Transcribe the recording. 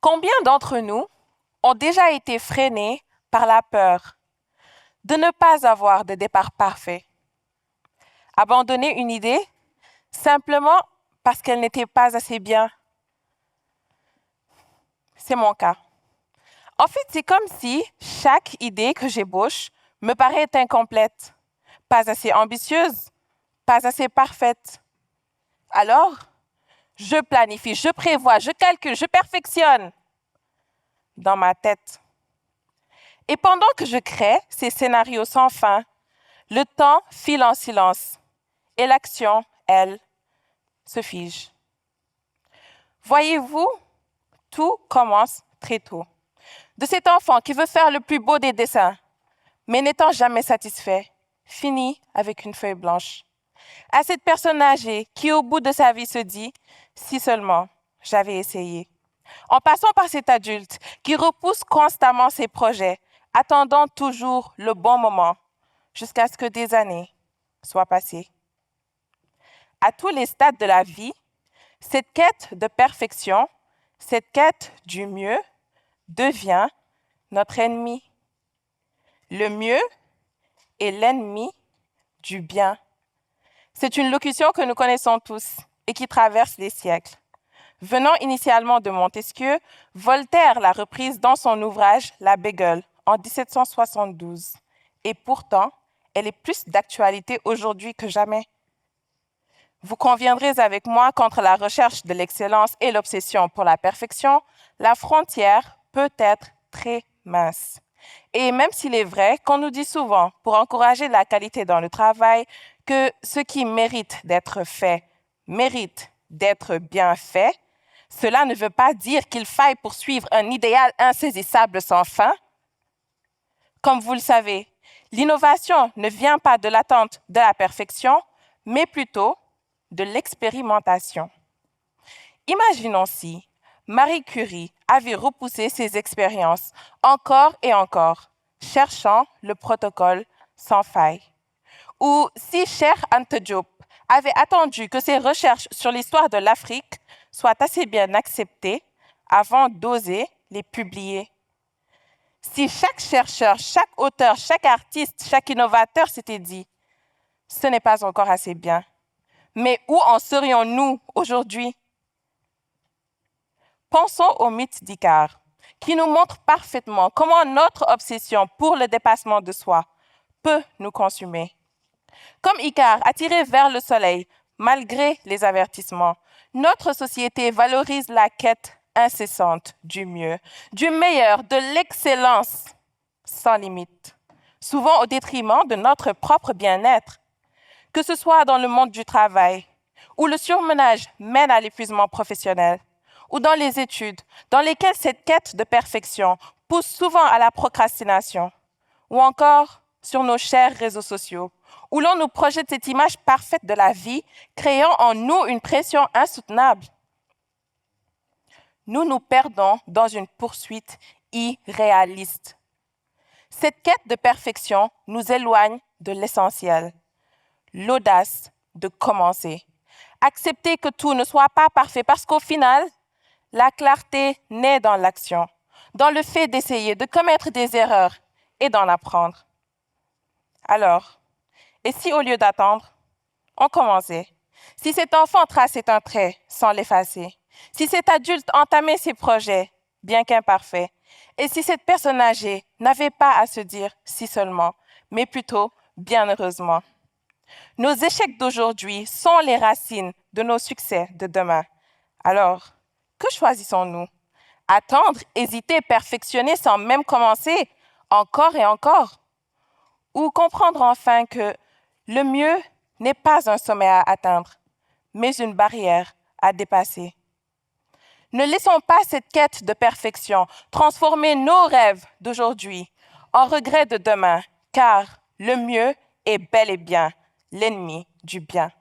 Combien d'entre nous ont déjà été freinés par la peur de ne pas avoir de départ parfait? Abandonner une idée simplement parce qu'elle n'était pas assez bien? C'est mon cas. En fait, c'est comme si chaque idée que j'ébauche me paraît incomplète, pas assez ambitieuse, pas assez parfaite. Alors, je planifie, je prévois, je calcule, je perfectionne dans ma tête. Et pendant que je crée ces scénarios sans fin, le temps file en silence et l'action, elle, se fige. Voyez-vous, tout commence très tôt. De cet enfant qui veut faire le plus beau des dessins, mais n'étant jamais satisfait, finit avec une feuille blanche. À cette personne âgée qui, au bout de sa vie, se dit « si seulement j'avais essayé ». En passant par cet adulte qui repousse constamment ses projets, attendant toujours le bon moment, jusqu'à ce que des années soient passées. À tous les stades de la vie, cette quête de perfection, cette quête du mieux, devient notre ennemi. Le mieux est l'ennemi du bien. C'est une locution que nous connaissons tous et qui traverse les siècles. Venant initialement de Montesquieu, Voltaire l'a reprise dans son ouvrage La Bégueule en 1772. Et pourtant, elle est plus d'actualité aujourd'hui que jamais. Vous conviendrez avec moi qu'entre la recherche de l'excellence et l'obsession pour la perfection, la frontière peut être très mince. Et même s'il est vrai qu'on nous dit souvent, pour encourager la qualité dans le travail, que ce qui mérite d'être fait mérite d'être bien fait, cela ne veut pas dire qu'il faille poursuivre un idéal insaisissable sans fin. Comme vous le savez, l'innovation ne vient pas de l'attente de la perfection, mais plutôt de l'expérimentation. Imaginons si Marie Curie avait repoussé ses expériences encore et encore, cherchant le protocole sans faille. Ou si Cheikh Anta Diop avait attendu que ses recherches sur l'histoire de l'Afrique soient assez bien acceptées avant d'oser les publier. Si chaque chercheur, chaque auteur, chaque artiste, chaque innovateur s'était dit « ce n'est pas encore assez bien », mais où en serions-nous aujourd'hui? Pensons au mythe d'Icare, qui nous montre parfaitement comment notre obsession pour le dépassement de soi peut nous consumer. Comme Icare, attiré vers le soleil, malgré les avertissements, notre société valorise la quête incessante du mieux, du meilleur, de l'excellence sans limite, souvent au détriment de notre propre bien-être. Que ce soit dans le monde du travail, où le surmenage mène à l'épuisement professionnel, ou dans les études, dans lesquelles cette quête de perfection pousse souvent à la procrastination, ou encore sur nos chers réseaux sociaux, où l'on nous projette cette image parfaite de la vie, créant en nous une pression insoutenable. Nous nous perdons dans une poursuite irréaliste. Cette quête de perfection nous éloigne de l'essentiel, l'audace de commencer. Accepter que tout ne soit pas parfait parce qu'au final, la clarté naît dans l'action, dans le fait d'essayer, de commettre des erreurs et d'en apprendre. Alors, et si au lieu d'attendre, on commençait? Si cet enfant traçait un trait sans l'effacer? Si cet adulte entamait ses projets, bien qu'imparfaits? Et si cette personne âgée n'avait pas à se dire « si seulement », mais plutôt « bien heureusement ». Nos échecs d'aujourd'hui sont les racines de nos succès de demain. Alors, que choisissons-nous? Attendre, hésiter, perfectionner sans même commencer, encore et encore? Ou comprendre enfin que le mieux n'est pas un sommet à atteindre, mais une barrière à dépasser? Ne laissons pas cette quête de perfection transformer nos rêves d'aujourd'hui en regrets de demain, car le mieux est bel et bien l'ennemi du bien.